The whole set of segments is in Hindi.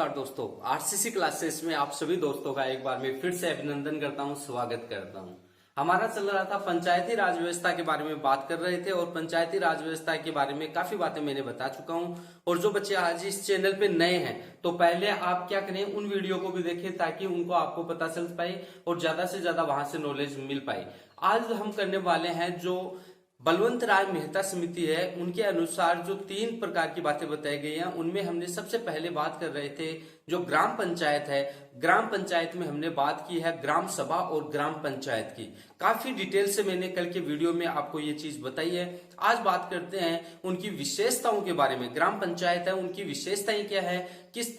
नमस्कार दोस्तों, आरसीसी क्लासेस में आप सभी दोस्तों का एक बार मैं फिर से अभिनंदन करता हूं, स्वागत करता हूं। हमारा चल रहा था पंचायती राज व्यवस्था के बारे में बात कर रहे थे और पंचायती राज व्यवस्था के बारे में काफी बातें मैंने बता चुका हूं। और जो बच्चे आज इस चैनल पे नए हैं तो पहले आप क्या करें, उन वीडियो को भी देखें ताकि उनको आपको पता चल पाए और ज्यादा से ज्यादा वहां से नॉलेज मिल पाए। आज हम करने वाले हैं जो बलवंत राय मेहता समिति है उनके अनुसार जो 3 प्रकार की बातें बताई गई हैं, उनमें हमने सबसे पहले बात कर रहे थे जो ग्राम पंचायत है। ग्राम पंचायत में हमने बात की है ग्राम सभा और ग्राम पंचायत की। काफी डिटेल से मैंने कल के वीडियो में आपको ये चीज बताई है। आज बात करते हैं उनकी विशेषताओं के बारे में। ग्राम पंचायत है, उनकी विशेषताएं क्या है, किस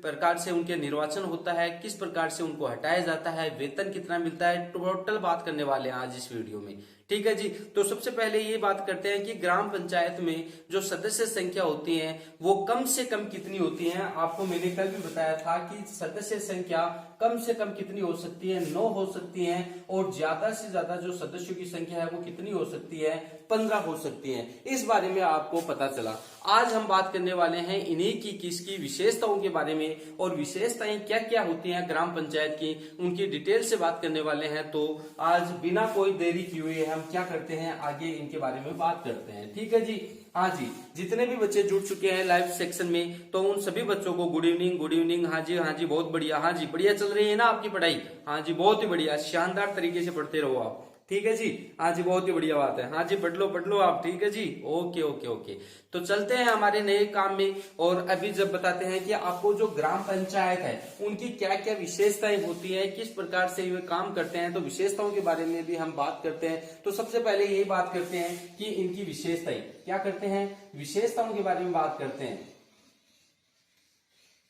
प्रकार से उनके निर्वाचन होता है, किस प्रकार से उनको हटाया जाता है, वेतन कितना मिलता है, टोटल बात करने वाले हैं आज इस वीडियो में। ठीक है जी। तो सबसे पहले ये बात करते हैं कि ग्राम पंचायत में जो सदस्य संख्या होती है वो कम से कम कितनी होती है। आपको मैंने कल भी बताया था कि सदस्य संख्या कम से कम कितनी हो सकती है, 9 हो सकती है, और ज्यादा से ज्यादा जो सदस्यों की संख्या है वो कितनी हो सकती है, 15 हो सकती है। इस बारे में आपको पता चला। आज हम बात करने वाले हैं इन्हीं की किसकी विशेषताओं के बारे में, और विशेषताएं क्या क्या होती हैं ग्राम पंचायत की, उनकी डिटेल से बात करने वाले हैं। तो आज बिना कोई देरी किए हुए हम क्या करते हैं, आगे इनके बारे में बात करते हैं। ठीक है जी। हाँ जी, जितने भी बच्चे जुड़ चुके हैं लाइव सेक्शन में तो उन सभी बच्चों को गुड इवनिंग, गुड इवनिंग। हाँ जी बहुत बढ़िया। हाँ जी, बढ़िया चल रही है ना आपकी पढ़ाई? हाँ जी, बहुत ही बढ़िया, शानदार तरीके से पढ़ते रहो आप। ठीक है जी। हाँ जी, बहुत ही बढ़िया बात है। हाँ जी, पढ़ लो आप। ठीक है जी। Okay okay okay. तो चलते हैं हमारे नए काम में, और अभी जब बताते हैं कि आपको जो ग्राम पंचायत है उनकी क्या क्या विशेषताएं होती है, किस प्रकार से वे काम करते हैं, तो विशेषताओं के बारे में भी हम बात करते हैं। तो सबसे पहले यही बात करते हैं कि इनकी विशेषताएं क्या करते हैं, विशेषताओं के बारे में बात करते हैं।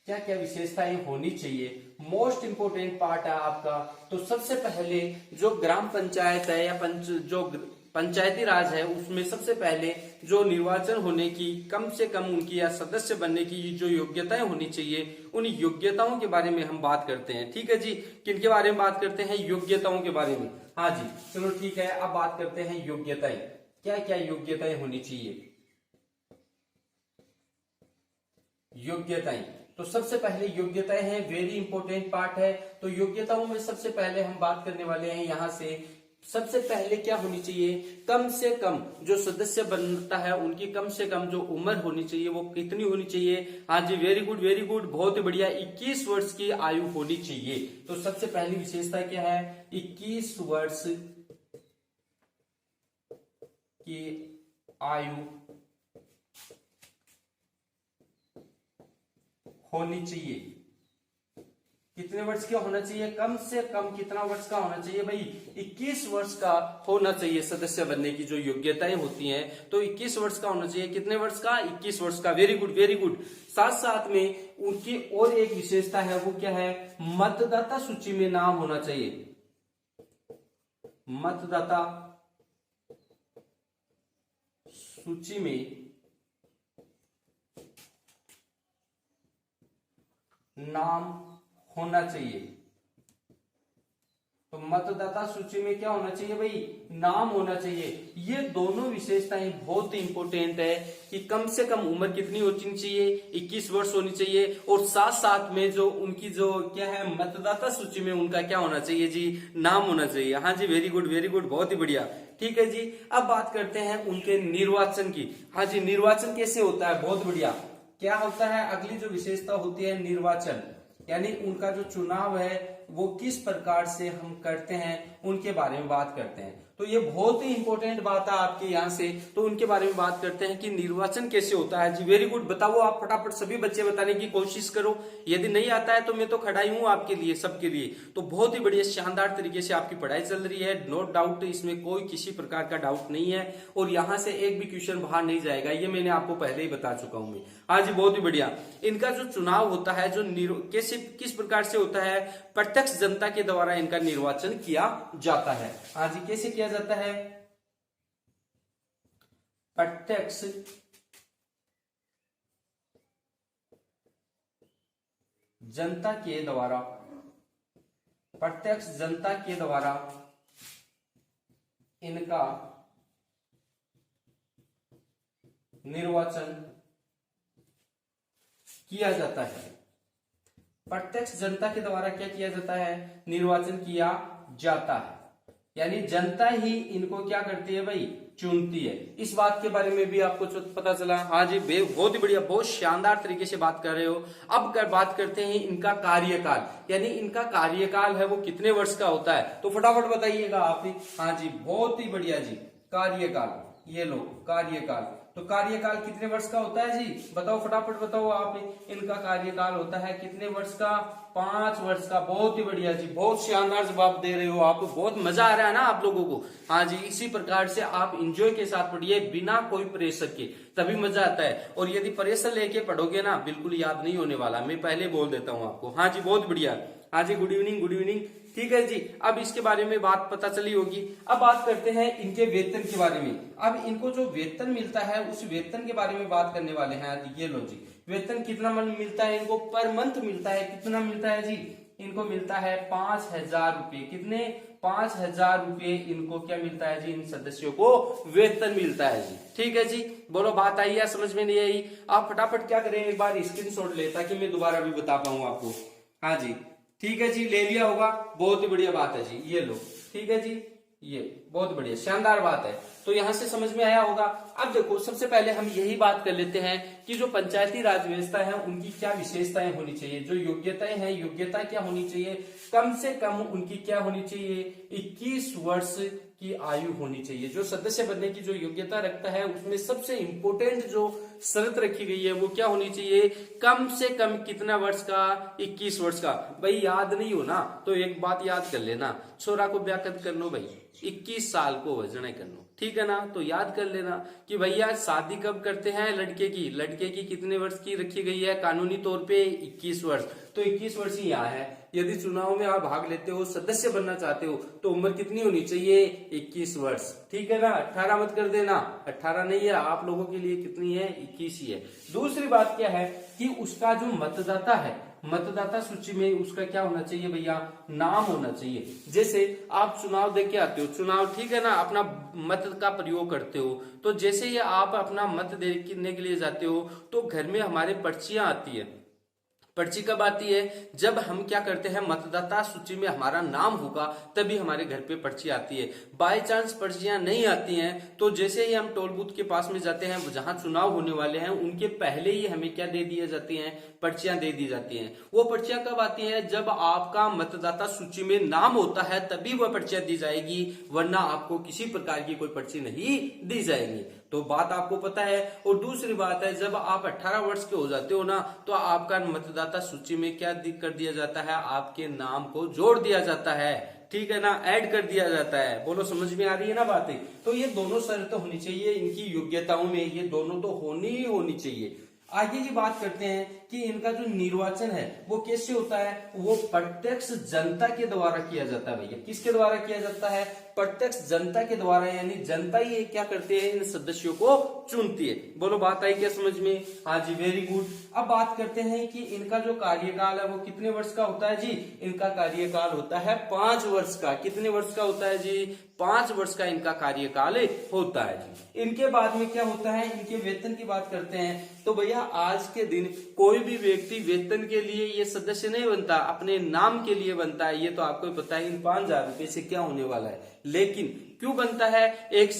क्या क्या विशेषताएं होनी चाहिए, मोस्ट इंपोर्टेंट पार्ट है आपका। तो सबसे पहले जो ग्राम पंचायत है या जो पंचायती राज है उसमें सबसे पहले जो निर्वाचन होने की कम से कम उनकी या सदस्य बनने की जो योग्यताएं होनी चाहिए, उन योग्यताओं के बारे में हम बात करते हैं। ठीक है जी। किनके बारे में बात करते हैं? योग्यताओं के बारे में। हाँ जी, चलो ठीक है। अब बात करते हैं योग्यताएं। क्या क्या योग्यताएं होनी चाहिए? योग्यताएं, तो सबसे पहले योग्यताएं हैं, वेरी इंपॉर्टेंट पार्ट है। तो योग्यताओं में सबसे पहले हम बात करने वाले हैं यहां से। सबसे पहले क्या होनी चाहिए, कम से कम जो सदस्य बनता है उनकी कम से कम जो उम्र होनी चाहिए वो कितनी होनी चाहिए? हाँ जी, वेरी गुड, बहुत ही बढ़िया, 21 वर्ष की आयु होनी चाहिए। तो सबसे पहली विशेषता क्या है, 21 वर्ष की आयु होनी चाहिए। कितने वर्ष का होना चाहिए? कम से कम कितना वर्ष का होना चाहिए भाई? 21 वर्ष का होना चाहिए सदस्य बनने की जो योग्यताएं होती हैं। तो 21 वर्ष का होना चाहिए। कितने वर्ष का? 21 वर्ष का। Very good. साथ साथ में उनकी और एक विशेषता है, वो क्या है, मतदाता सूची में नाम होना चाहिए। मतदाता सूची में नाम होना चाहिए। तो मतदाता सूची में क्या होना चाहिए भाई? नाम होना चाहिए। ये दोनों विशेषताएं बहुत ही इंपॉर्टेंट है कि कम से कम उम्र कितनी होनी चाहिए, 21 वर्ष होनी चाहिए, और साथ साथ में जो उनकी जो क्या है मतदाता सूची में उनका क्या होना चाहिए जी, नाम होना चाहिए। हाँ जी, वेरी गुड, बहुत ही बढ़िया। ठीक है जी। अब बात करते हैं उनके निर्वाचन की। हाँ जी, निर्वाचन कैसे होता है? बहुत बढ़िया। क्या होता है? अगली जो विशेषता होती है निर्वाचन, यानी उनका जो चुनाव है वो किस प्रकार से हम करते हैं उनके बारे में बात करते हैं। तो ये बहुत ही इंपॉर्टेंट बात है आपके यहाँ से। तो उनके बारे में बात करते हैं कि निर्वाचन कैसे होता है जी। वेरी गुड, बताओ आप फटाफट, सभी बच्चे बताने की कोशिश करो। यदि नहीं आता है तो मैं तो खड़ा ही हूं आपके लिए, सबके लिए। तो बहुत ही बढ़िया शानदार तरीके से आपकी पढ़ाई चल रही है, नो डाउट, इसमें कोई किसी प्रकार का डाउट नहीं है। और यहां से एक भी क्वेश्चन बाहर नहीं जाएगा, ये मैंने आपको पहले ही बता चुका हूं मैं। हाँ जी, बहुत ही बढ़िया। इनका जो चुनाव होता है जो कैसे किस प्रकार से होता है, प्रत्यक्ष जनता के द्वारा इनका निर्वाचन किया जाता है। हाँ जी, कैसे किया जाता है? प्रत्यक्ष जनता के द्वारा, प्रत्यक्ष जनता के द्वारा इनका निर्वाचन किया जाता है। प्रत्यक्ष जनता के द्वारा क्या किया जाता है, निर्वाचन किया जाता है। यानी जनता ही इनको क्या करती है भाई, चुनती है। इस बात के बारे में भी आपको पता चला। हाँ जी, बहुत ही बढ़िया, बहुत शानदार तरीके से बात कर रहे हो। अब बात करते हैं इनका कार्यकाल, यानी इनका कार्यकाल है वो कितने वर्ष का होता है, तो फटाफट बताइएगा आप ही। हाँ जी, बहुत ही बढ़िया जी, कार्यकाल, ये लो कार्यकाल, तो कार्यकाल कितने वर्ष का होता है जी, बताओ फटाफट बताओ आप ही। इनका कार्यकाल होता है कितने वर्ष का, 5 वर्ष का। बहुत ही बढ़िया जी, बहुत शानदार जवाब दे रहे हो आप, बहुत मजा आ रहा है ना आप लोगों को। हाँ जी, इसी प्रकार से आप इंजॉय के साथ पढ़िए, बिना कोई प्रेशर के, तभी मजा आता है। और यदि प्रेशर लेके पढ़ोगे ना, बिल्कुल याद नहीं होने वाला, मैं पहले बोल देता हूँ आपको। हाँ जी, बहुत बढ़िया। हाँ जी, गुड इवनिंग, गुड इवनिंग। ठीक है जी, अब इसके बारे में बात पता चली होगी। अब बात करते हैं इनके वेतन के बारे में। अब इनको जो वेतन मिलता है उस वेतन के बारे में बात करने वाले हैं। ये लो जी, वेतन कितना मिलता है इनको, पर मंथ मिलता है। कितना मिलता है जी, इनको मिलता है 5,000 रुपये। कितने, 5,000 रुपये इनको क्या मिलता है जी, इन सदस्यों को वेतन मिलता है जी। ठीक है जी, बोलो बात आई या समझ में नहीं आई। आप फटाफट क्या करें, एक बार स्क्रीनशॉट ले, ताकि मैं दोबारा भी बता पाऊं आपको। हाँ जी, ठीक है जी, ले लिया होगा, बहुत ही बढ़िया बात है जी, ये लो। ठीक है जी, ये बहुत बढ़िया शानदार बात है, तो यहां से समझ में आया होगा। अब देखो, सबसे पहले हम यही बात कर लेते हैं कि जो पंचायती राज व्यवस्था है उनकी क्या विशेषताएं होनी चाहिए, जो योग्यताएं हैं, योग्यता क्या होनी चाहिए, कम से कम उनकी क्या होनी चाहिए, 21 वर्ष की आयु होनी चाहिए। जो सदस्य बनने की जो योग्यता रखता है उसमें सबसे इंपोर्टेंट जो शर्त रखी गई है वो क्या होनी चाहिए, कम से कम कितना वर्ष का, 21 वर्ष का। भाई याद नहीं हो ना, तो एक बात याद कर लेना, छोरा को ब्याकत कर लो भाई, 21 साल को वजन कर लो, ठीक है ना। तो याद कर लेना कि भैया शादी कब करते हैं लड़के की कितने वर्ष की रखी गई है, कानूनी तौर पे 21 वर्ष। तो 21 वर्ष ही यहाँ है। यदि चुनाव में आप भाग लेते हो, सदस्य बनना चाहते हो, तो उम्र कितनी होनी चाहिए, 21 वर्ष, ठीक है ना। 18 मत कर देना, 18 नहीं है, आप लोगों के लिए कितनी है, 21 ही है। दूसरी बात क्या है कि उसका जो मतदाता है, मतदाता सूची में उसका क्या होना चाहिए भैया, नाम होना चाहिए। जैसे आप चुनाव दे के आते हो, चुनाव ठीक है ना, अपना मत का प्रयोग करते हो, तो जैसे ही आप अपना मत देने के लिए जाते हो तो घर में हमारे पर्चियां आती है। पर्ची कब आती है, जब हम क्या करते हैं, मतदाता सूची में हमारा नाम होगा तभी हमारे घर पे पर्ची आती है। बाय चांस पर्चियां नहीं आती हैं तो जैसे ही हम टोल बूथ के पास में जाते हैं, जहां चुनाव होने वाले हैं, उनके पहले ही हमें क्या दे दिए जाती हैं, पर्चियां दे दी जाती हैं। वो पर्चियां कब आती हैं, जब आपका मतदाता सूची में नाम होता है तभी वह पर्चियां दी जाएगी, वरना आपको किसी प्रकार की कोई पर्ची नहीं दी जाएगी। तो बात आपको पता है। और दूसरी बात है, जब आप 18 वर्ष के हो जाते हो ना, तो आपका मतदाता सूची में क्या कर दिया जाता है, आपके नाम को जोड़ दिया जाता है, ठीक है ना, ऐड कर दिया जाता है। बोलो समझ में आ रही है ना बातें। तो ये दोनों शर्त तो होनी चाहिए इनकी योग्यताओं में, ये दोनों तो होनी ही होनी चाहिए। आगे की बात करते हैं कि इनका जो निर्वाचन है वो कैसे होता है, वो प्रत्यक्ष जनता के द्वारा किया जाता है। भैया किसके द्वारा किया जाता है, प्रत्यक्ष जनता के द्वारा, यानी जनता ही क्या करती है, इन सदस्यों को चुनती है। बोलो बात आई क्या समझ में, हाँ जी, वेरी गुड। अब बात करते हैं कि इनका जो कार्यकाल है वो कितने वर्ष का होता है जी, इनका कार्यकाल होता है 5 वर्ष का। कितने वर्ष का होता है जी, 5 वर्ष का इनका कार्यकाल होता है जी। इनके बाद में क्या होता है, इनके वेतन की बात करते हैं। तो भैया आज के दिन कोई भी व्यक्ति वेतन के लिए ये सदस्य नहीं बनता, अपने नाम के लिए बनता है। ये तो आपको पता है इन 5,000 रुपए से क्या होने वाला है। लेकिन क्यों बनता है, एक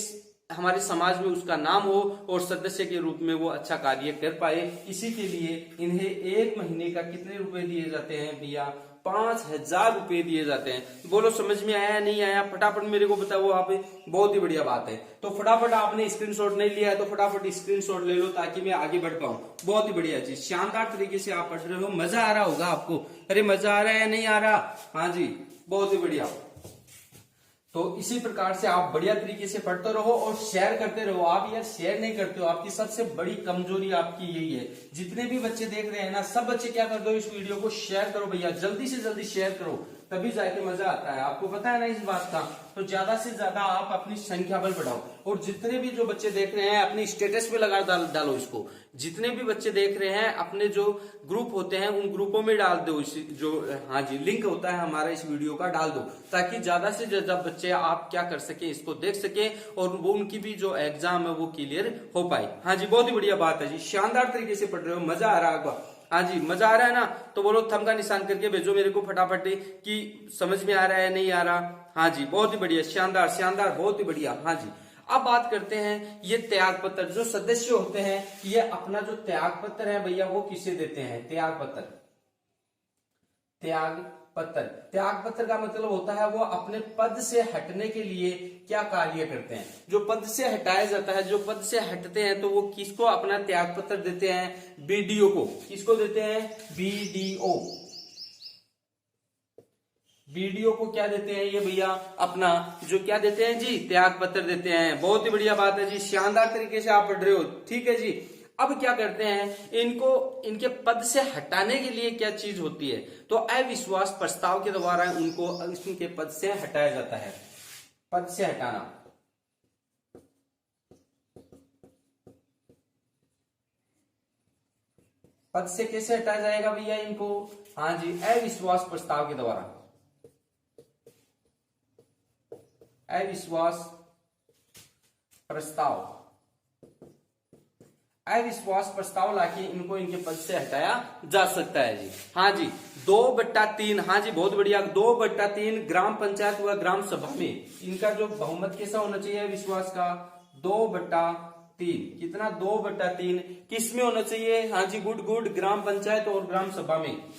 हमारे समाज में उसका नाम हो और सदस्य के रूप में वो अच्छा कार्य कर पाए, इसी के लिए इन्हें 1 महीने का कितने रुपए दिए जाते हैं भैया, 5,000 रुपए दिए जाते हैं। बोलो समझ में आया नहीं आया, फटाफट मेरे को बताओ आप। बहुत ही बढ़िया बात है। तो फटाफट आपने स्क्रीनशॉट नहीं लिया है तो फटाफट स्क्रीनशॉट ले लो ताकि मैं आगे बढ़ पाऊं। बहुत ही बढ़िया चीज, शानदार तरीके से आप पढ़ रहे हो, मजा आ रहा होगा आपको। अरे मजा आ रहा है या नहीं आ रहा, हाँ जी, बहुत ही बढ़िया। तो इसी प्रकार से आप बढ़िया तरीके से पढ़ते रहो और शेयर करते रहो। आप यार शेयर नहीं करते हो, आपकी सबसे बड़ी कमजोरी आपकी यही है। जितने भी बच्चे देख रहे हैं ना, सब बच्चे क्या कर दो, इस वीडियो को शेयर करो भैया, जल्दी से जल्दी शेयर करो, तभी जाके मजा आता है। आपको पता है ना इस बात का। तो ज्यादा से ज्यादा आप अपनी संख्या बल बढ़ाओ और जितने भी जो बच्चे देख रहे हैं अपनी स्टेटस पे लगा डालो इसको। जितने भी बच्चे देख रहे हैं अपने जो ग्रुप होते हैं उन ग्रुपों में डाल दो, जो हाँ जी लिंक होता है हमारा इस वीडियो का डाल दो, ताकि ज्यादा से ज्यादा बच्चे आप क्या कर सके, इसको देख सके और वो उनकी भी जो एग्जाम है वो क्लियर हो पाए। हाँ जी, बहुत ही बढ़िया बात है जी, शानदार तरीके से पढ़ रहे हो, मजा आ रहा होगा। हाँ जी, मजा आ रहा है ना? तो बोलो थंब का निशान करके भेजो मेरे को फटाफट कि समझ में आ रहा है नहीं आ रहा। हाँ जी, बहुत ही बढ़िया, शानदार शानदार, बहुत ही बढ़िया। हाँ जी, अब बात करते हैं ये त्याग पत्र। जो सदस्य होते हैं ये अपना जो त्याग पत्र है भैया वो किसे देते हैं? त्याग पत्र। त्याग पत्र, त्याग पत्र का मतलब होता है वो अपने पद से हटने के लिए क्या कार्य करते हैं। जो पद से हटाया जाता है, जो पद से हटते हैं, तो वो किसको अपना त्याग पत्र देते हैं? बीडीओ को। किसको देते हैं? बीडीओ। बीडीओ को क्या देते हैं ये भैया? अपना जो क्या देते हैं जी? त्याग पत्र देते हैं। बहुत ही बढ़िया बात है जी, शानदार तरीके से आप पढ़ रहे हो। ठीक है जी, अब क्या करते हैं इनको, इनके पद से हटाने के लिए क्या चीज होती है? तो अविश्वास प्रस्ताव के द्वारा उनको इनके पद से हटाया जाता है। पद से हटाना, पद से कैसे हटाया जाएगा भैया इनको? हाँ जी, अविश्वास प्रस्ताव के द्वारा। अविश्वास प्रस्ताव, अविश्वास प्रस्ताव लाके इनको इनके पद से हटाया जा सकता है जी। हाँ जी, 2/3। हाँ जी, बहुत बढ़िया, 2/3 ग्राम पंचायत व ग्राम सभा में इनका जो बहुमत कैसा होना चाहिए विश्वास का? 2/3। कितना? 2/3 किस में होना चाहिए? हाँ जी, गुड गुड, ग्राम पंचायत और ग्राम सभा में।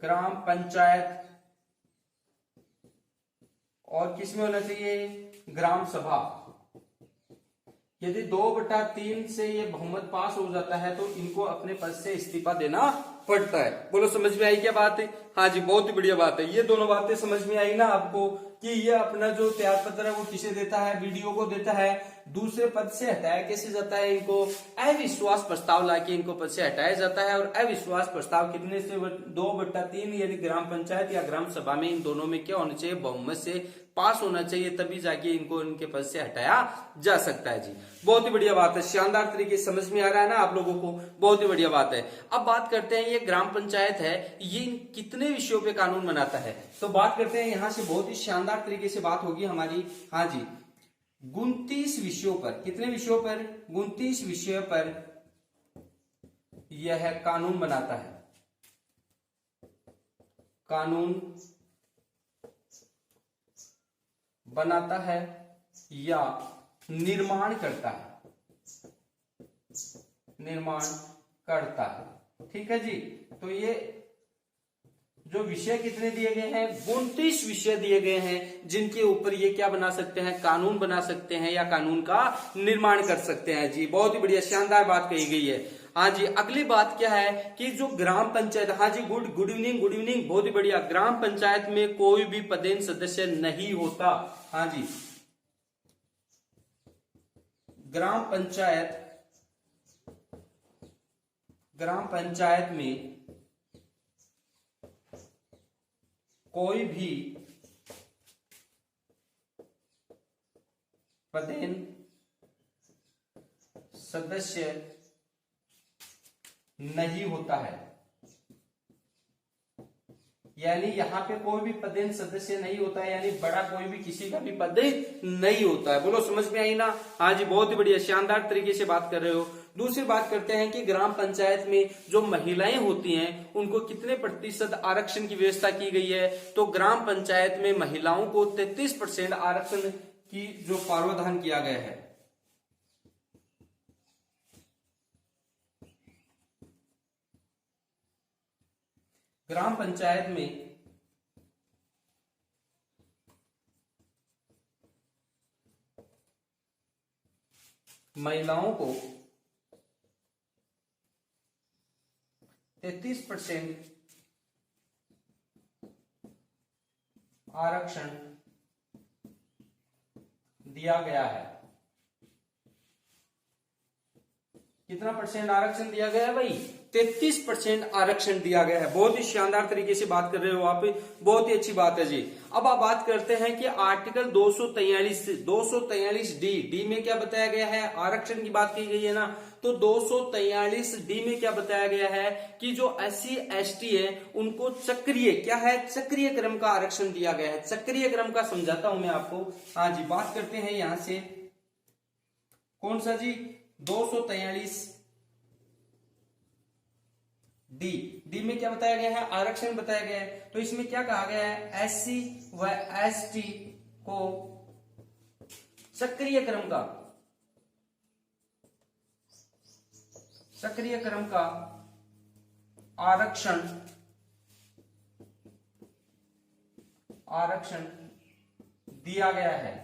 ग्राम पंचायत और किस में होना चाहिए? ग्राम सभा। यदि 2/3 से ये बहुमत पास हो जाता है तो इनको अपने पद से इस्तीफा देना पड़ता है। बोलो समझ में आई क्या बात है? हाँ जी, बहुत ही बढ़िया बात है। ये दोनों बातें समझ में आई ना आपको कि ये अपना जो त्याग पत्र है वो किसे देता है? बीडीओ को देता है। दूसरे पद से हटाया कैसे जाता है इनको? अविश्वास प्रस्ताव लाके इनको पद से हटाया जाता है। और अविश्वास प्रस्ताव कितने से? 2/3, यानी ग्राम पंचायत या ग्राम सभा में इन दोनों में क्या होना चाहिए? बहुमत से पास होना चाहिए, तभी जाके इनको इनके पद से हटाया जा सकता है जी। बहुत ही बढ़िया बात है, शानदार तरीके से समझ में आ रहा है ना आप लोगों को? बहुत ही बढ़िया बात है। अब बात करते हैं ये ग्राम पंचायत है, ये कितने विषयों पे कानून बनाता है? तो बात करते हैं यहां से, बहुत ही शानदार तरीके से बात होगी हमारी। हाँ जी, 29 विषयों पर। कितने विषयों पर? 29 विषयों पर यह कानून बनाता है। कानून बनाता है या निर्माण करता है। निर्माण करता है, ठीक है जी। तो ये जो विषय कितने दिए गए हैं? 29 विषय दिए गए हैं जिनके ऊपर ये क्या बना सकते हैं? कानून बना सकते हैं या कानून का निर्माण कर सकते हैं जी। बहुत ही बढ़िया, शानदार बात कही गई है। हाँ जी, अगली बात क्या है कि जो ग्राम पंचायत, हाँ जी, गुड इवनिंग, गुड इवनिंग, बहुत ही बढ़िया। ग्राम पंचायत में कोई भी पदेन सदस्य नहीं होता। हाँ जी, ग्राम पंचायत में कोई भी पदेन सदस्य नहीं होता है। यानी यहाँ पे कोई भी पदेन सदस्य नहीं होता है, यानी बड़ा कोई भी किसी का भी पद नहीं होता है। बोलो समझ में आई ना? हाँ जी, बहुत ही बढ़िया, शानदार तरीके से बात कर रहे हो। दूसरी बात करते हैं कि ग्राम पंचायत में जो महिलाएं होती हैं उनको कितने प्रतिशत आरक्षण की व्यवस्था की गई है? तो ग्राम पंचायत में महिलाओं को 33% आरक्षण की जो प्रावधान किया गया है। ग्राम पंचायत में महिलाओं को 33% आरक्षण दिया गया है। कितना परसेंट आरक्षण दिया गया है भाई? 33% आरक्षण दिया गया है। बहुत ही शानदार तरीके से बात कर रहे हो आप, बहुत ही अच्छी बात है जी। अब आप बात करते हैं कि आर्टिकल 243 डी में क्या बताया गया है? आरक्षण की बात की गई है ना, तो 243 डी में क्या बताया गया है कि जो SC ST है उनको चक्रीय, क्या है? चक्रीय क्रम का आरक्षण दिया गया है। चक्रीय क्रम का समझाता हूं मैं आपको। हाँ जी, बात करते हैं यहां से, कौन सा जी? 243 डी में क्या बताया गया है, आरक्षण बताया गया है। तो इसमें क्या कहा गया है, एससी व एसटी को सक्रिय क्रम का आरक्षण दिया गया है।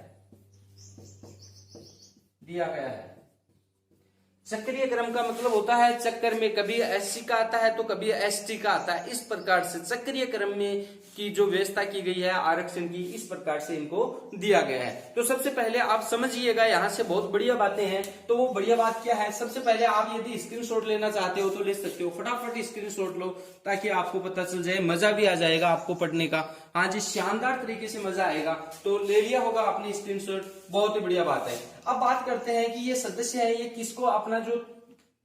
सक्रिय क्रम का मतलब होता है चक्कर में कभी एससी का आता है तो कभी एसटी का आता है। इस प्रकार से सक्रिय क्रम में की जो व्यवस्था की गई है आरक्षण की, इस प्रकार से इनको दिया गया है। तो सबसे पहले आप समझिएगा, यहाँ से बहुत बढ़िया बातें हैं। तो वो बढ़िया बात क्या है, सबसे पहले आप यदि स्क्रीनशॉट लेना चाहते हो तो ले सकते हो, फटाफट स्क्रीनशॉट लो ताकि आपको पता चल जाए, मजा भी आ जाएगा आपको पढ़ने का। हाँ जी, शानदार तरीके से मजा आएगा। तो ले लिया होगा आपने स्क्रीनशॉट, बहुत ही बढ़िया बात है। अब बात करते हैं कि ये सदस्य है, ये किसको अपना जो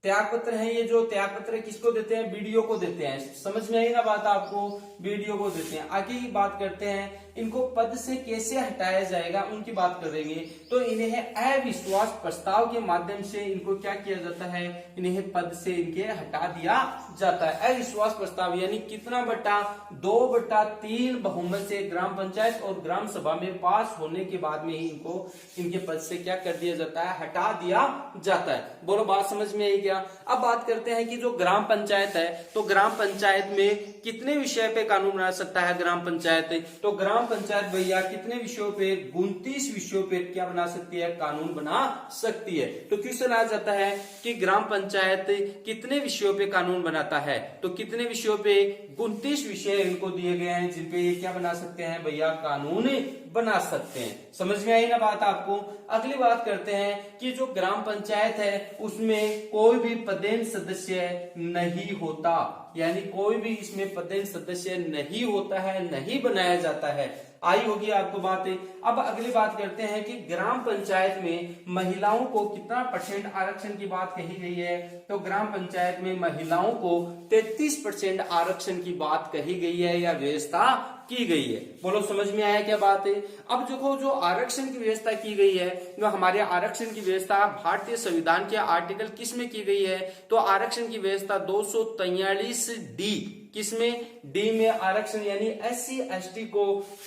त्याग पत्र है, ये जो त्याग पत्र है किसको देते हैं, बीडीओ को देते हैं। समझ में आई ना बात आपको, बीडीओ को देते हैं। आगे की बात करते हैं, इनको पद से कैसे हटाया जाएगा उनकी बात करेंगे। तो इन्हें अविश्वास प्रस्ताव के माध्यम से इनको क्या किया जाता है, इन्हें पद से इनके हटा दिया जाता है। अविश्वास प्रस्ताव यानी कितना बटा 2/3 बहुमत से ग्राम पंचायत और ग्राम सभा में पास होने के बाद में ही इनको इनके पद से क्या कर दिया जाता है, हटा दिया जाता है। बोलो बात समझ में आई क्या। अब बात करते हैं कि जो ग्राम पंचायत है, तो ग्राम पंचायत में कितने विषय पे कानून बना सकता है ग्राम पंचायत। तो ग्राम पंचायत भैया कितने विषयों पे, 29 विषयों पे क्या बना सकती है, कानून बना सकती है। तो क्वेश्चन आ जाता है कि ग्राम पंचायत कितने विषयों पे कानून बनाता है। तो कितने विषयों पे, 29 विषय इनको दिए गए हैं जिनपे ये क्या बना सकते हैं भैया, कानून बना सकते हैं। समझ में आई ना बात आपको। अगली बात करते हैं कि जो ग्राम पंचायत है उसमें कोई भी पदेन सदस्य नहीं होता, यानी कोई भी इसमें पदेन सदस्य नहीं होता है, नहीं बनाया जाता है। आई होगी आपको बात। अब अगली बात करते हैं कि ग्राम पंचायत में महिलाओं को कितना % आरक्षण की बात कही गई है। तो ग्राम पंचायत में महिलाओं को 33% आरक्षण की बात कही गई है या व्यवस्था की गई है। बोलो समझ में आया क्या बात है। अब देखो जो आरक्षण की व्यवस्था की गई है, जो हमारे आरक्षण की व्यवस्था भारतीय संविधान के आर्टिकल किस में की गई है, तो आरक्षण की व्यवस्था 243 डी, किसमें, डी में आरक्षण यानी SC ST को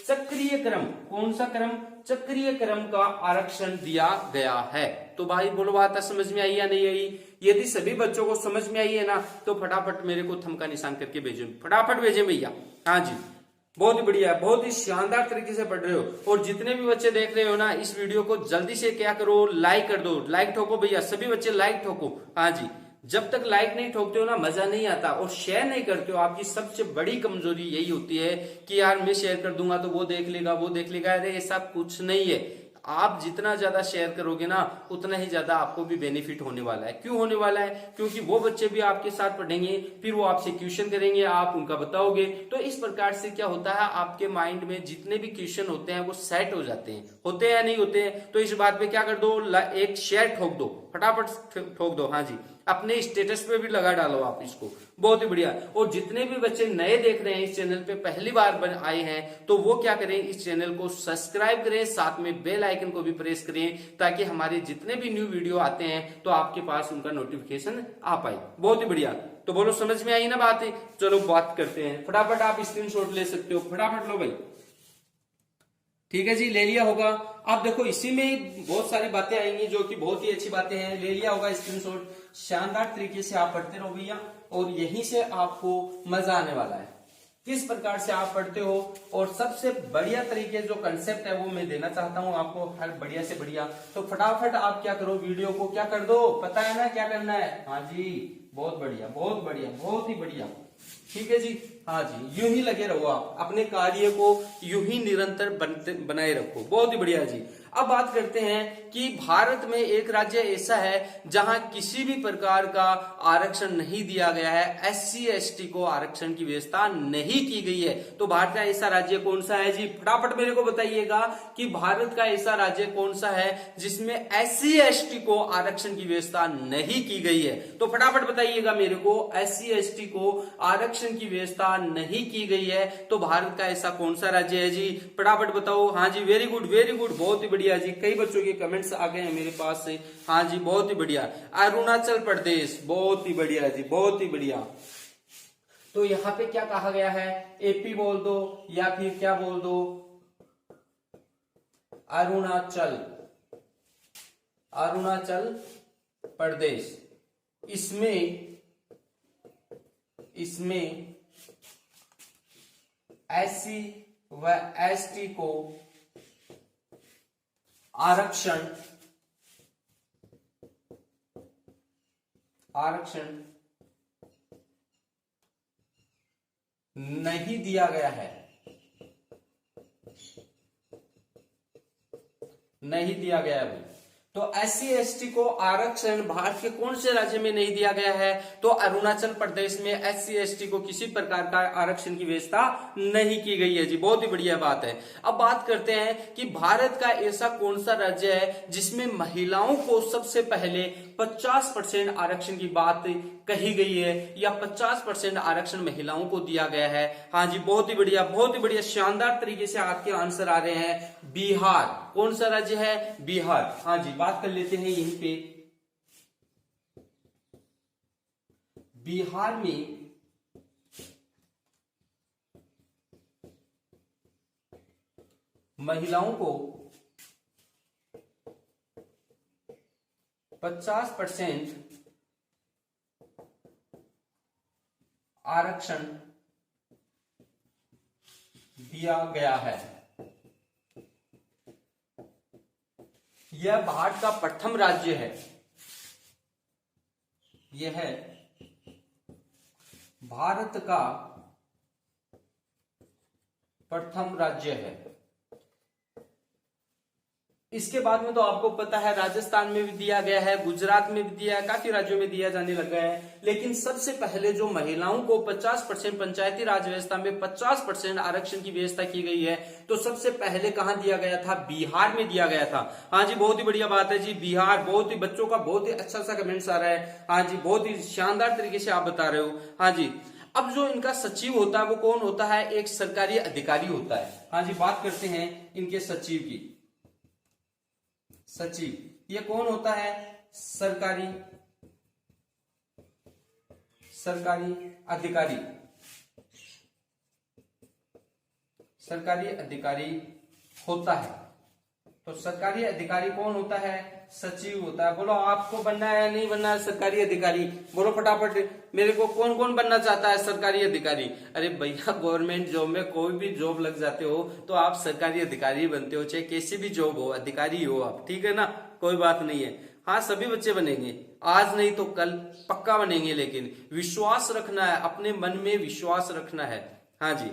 सक्रिय क्रम, कौन सा क्रम, चक्रीय क्रम का आरक्षण दिया गया है। तो भाई बोलो बात समझ में आई या नहीं आई। यदि सभी बच्चों को समझ में आई है ना तो फटाफट मेरे को थम का निशान करके भेजो, फटाफट भेजे भैया। हाँ जी, बहुत ही बढ़िया, बहुत ही शानदार तरीके से पढ़ रहे हो। और जितने भी बच्चे देख रहे हो ना इस वीडियो को, जल्दी से क्या करो, लाइक कर दो, लाइक ठोको भैया, सभी बच्चे लाइक ठोको। हाँ जी, जब तक लाइक नहीं ठोकते हो ना मजा नहीं आता, और शेयर नहीं करते हो, आपकी सबसे बड़ी कमजोरी यही होती है कि यार मैं शेयर कर दूंगा तो वो देख लेगा, वो देख लेगा। अरे ऐसा कुछ नहीं है, आप जितना ज्यादा शेयर करोगे ना उतना ही ज्यादा आपको भी बेनिफिट होने वाला है। क्यों होने वाला है, क्योंकि वो बच्चे भी आपके साथ पढ़ेंगे, फिर वो आपसे क्वेश्चन करेंगे, आप उनका बताओगे। तो इस प्रकार से क्या होता है, आपके माइंड में जितने भी क्वेश्चन होते हैं वो सेट हो जाते हैं, होते हैं या नहीं होते हैं। तो इस बात पे क्या कर दो, एक शेयर ठोक दो, फटाफट ठोक दो। हाँ जी, अपने स्टेटस पे भी लगा डालो आप इसको, बहुत ही बढ़िया। और जितने भी बच्चे नए देख रहे हैं इस चैनल पे, पहली बार आए हैं, तो वो क्या करें, इस चैनल को सब्सक्राइब करें, साथ में बेल आइकन को भी प्रेस करें, ताकि हमारे जितने भी न्यू वीडियो आते हैं तो आपके पास उनका नोटिफिकेशन आ पाए। बहुत ही बढ़िया। तो बोलो समझ में आई ना बात है। चलो बात करते हैं, फटाफट आप स्क्रीनशॉट ले सकते हो, फटाफट लो भाई। ठीक है जी, ले लिया होगा। अब देखो इसी में ही बहुत सारी बातें आएंगी जो कि बहुत ही अच्छी बातें हैं। ले लिया होगा स्क्रीनशॉट, शानदार तरीके से आप पढ़ते रहो भैया, और यहीं से आपको मजा आने वाला है किस प्रकार से आप पढ़ते हो। और सबसे बढ़िया तरीके जो कंसेप्ट है वो मैं देना चाहता हूं आपको, हर बढ़िया से बढ़िया। तो फटाफट आप क्या करो, वीडियो को क्या कर दो, पता है ना क्या करना है। हाँ जी, बहुत बढ़िया, बहुत बढ़िया, बहुत ही बढ़िया। ठीक है जी, हाँ जी, यूं ही लगे रहो, आप अपने कार्य को यूं ही निरंतर बनाए रखो। बहुत ही बढ़िया जी। अब बात करते हैं कि भारत में एक राज्य ऐसा है जहां किसी भी प्रकार का आरक्षण नहीं दिया गया है, SC ST को आरक्षण की व्यवस्था नहीं की गई है। तो भारत का ऐसा राज्य कौन सा है जी, फटाफट मेरे को बताइएगा कि भारत का ऐसा राज्य कौन सा है जिसमें SC ST को आरक्षण की व्यवस्था नहीं की गई है। तो फटाफट बताइएगा मेरे को, SC ST को आरक्षण की व्यवस्था नहीं की गई है तो भारत का ऐसा कौन सा राज्य है जी, फटाफट बताओ। हाँ जी, वेरी गुड, वेरी गुड, बहुत ही बढ़िया जी। कई बच्चों के कमेंट्स आ गए हैं मेरे पास से। हाँ जी, बहुत ही बढ़िया। अरुणाचल प्रदेश, बहुत ही बढ़िया जी, बहुत ही बढ़िया। तो यहां पे क्या कहा गया है, एपी बोल दो या फिर क्या बोल दो, अरुणाचल, अरुणाचल प्रदेश। इसमें एससी व एसटी को आरक्षण नहीं दिया गया है, नहीं दिया गया है। तो एससी एसटी को आरक्षण भारत के कौन से राज्य में नहीं दिया गया है, तो अरुणाचल प्रदेश में एससी एसटी को किसी प्रकार का आरक्षण की व्यवस्था नहीं की गई है जी। बहुत ही बढ़िया बात है। अब बात करते हैं कि भारत का ऐसा कौन सा राज्य है जिसमें महिलाओं को सबसे पहले 50% आरक्षण की बात कही गई है, या 50% आरक्षण महिलाओं को दिया गया है। हाँ जी, बहुत ही बढ़िया, बहुत ही बढ़िया, शानदार तरीके से आपके आंसर आ रहे हैं। बिहार, कौन सा राज्य है, बिहार। हाँ जी, बात कर लेते हैं यहीं पे। बिहार में महिलाओं को 50% आरक्षण दिया गया है। यह भारत का प्रथम राज्य है, यह है भारत का प्रथम राज्य है। इसके बाद में तो आपको पता है राजस्थान में भी दिया गया है, गुजरात में भी दिया है, काफी राज्यों में दिया जाने लगा है। लेकिन सबसे पहले जो महिलाओं को 50% पंचायती राज व्यवस्था में 50% आरक्षण की व्यवस्था की गई है, तो सबसे पहले कहां दिया गया था, बिहार में दिया गया था। हाँ जी, बहुत ही बढ़िया बात है जी, बिहार। बहुत ही बच्चों का बहुत ही अच्छा सा कमेंट्स आ रहा है। हाँ जी, बहुत ही शानदार तरीके से आप बता रहे हो। हाँ जी, अब जो इनका सचिव होता है वो कौन होता है, एक सरकारी अधिकारी होता है। हाँ जी, बात करते हैं इनके सचिव की। सचिव ये कौन होता है, सरकारी अधिकारी, सरकारी अधिकारी होता है। तो सरकारी अधिकारी कौन होता है, सचिव होता है। बोलो आपको बनना है या नहीं बनना है सरकारी अधिकारी, बोलो फटाफट। मेरे को कौन कौन बनना चाहता है सरकारी अधिकारी। अरे भैया, गवर्नमेंट जॉब में कोई भी जॉब लग जाते हो तो आप सरकारी अधिकारी बनते हो, चाहे कैसी भी जॉब हो, अधिकारी हो आप, ठीक है ना, कोई बात नहीं है। हाँ, सभी बच्चे बनेंगे, आज नहीं तो कल पक्का बनेंगे, लेकिन विश्वास रखना है, अपने मन में विश्वास रखना है। हाँ जी,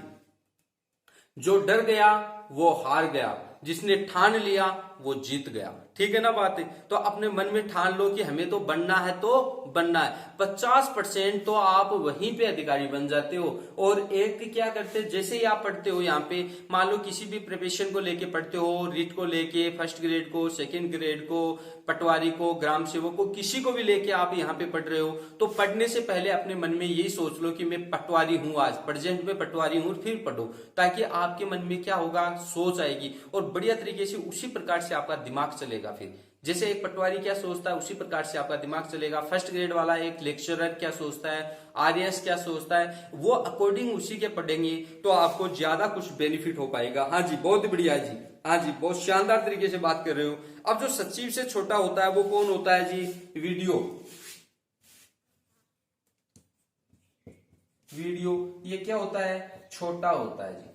जो डर गया वो हार गया, जिसने ठान लिया वो जीत गया, ठीक है ना बात है। तो अपने मन में ठान लो कि हमें तो बनना है तो बनना है। 50% तो आप वहीं पे अधिकारी बन जाते हो। और एक क्या करते, जैसे ही आप पढ़ते हो यहाँ पे, मान लो किसी भी प्रिपरेशन को लेके पढ़ते हो, रीट को लेके, फर्स्ट ग्रेड को, सेकेंड ग्रेड को, पटवारी को, ग्राम सेवक को, किसी को भी लेके आप यहाँ पे पढ़ रहे हो, तो पढ़ने से पहले अपने मन में यही सोच लो कि मैं पटवारी हूं, आज प्रेजेंट में पटवारी हूं, फिर पढ़ो, ताकि आपके मन में क्या होगा, सोच आएगी और बढ़िया तरीके से उसी प्रकार से आपका दिमाग चलेगा। फिर जैसे एक पटवारी क्या सोचता है उसी प्रकार से आपका दिमाग चलेगा। फर्स्ट ग्रेड वाला एक लेक्चरर क्या सोचता है, आरएएस क्या सोचता है, वो अकॉर्डिंग उसी के पढ़ेंगे तो आपको ज्यादा कुछ बेनिफिट हो पाएगा। हाँ जी, बहुत बढ़िया जी। हाँ जी, बहुत शानदार तरीके से बात कर रहे हो। अब जो सचिव से छोटा होता है वो कौन होता है जी, वीडियो। ये क्या होता है, छोटा होता है जी,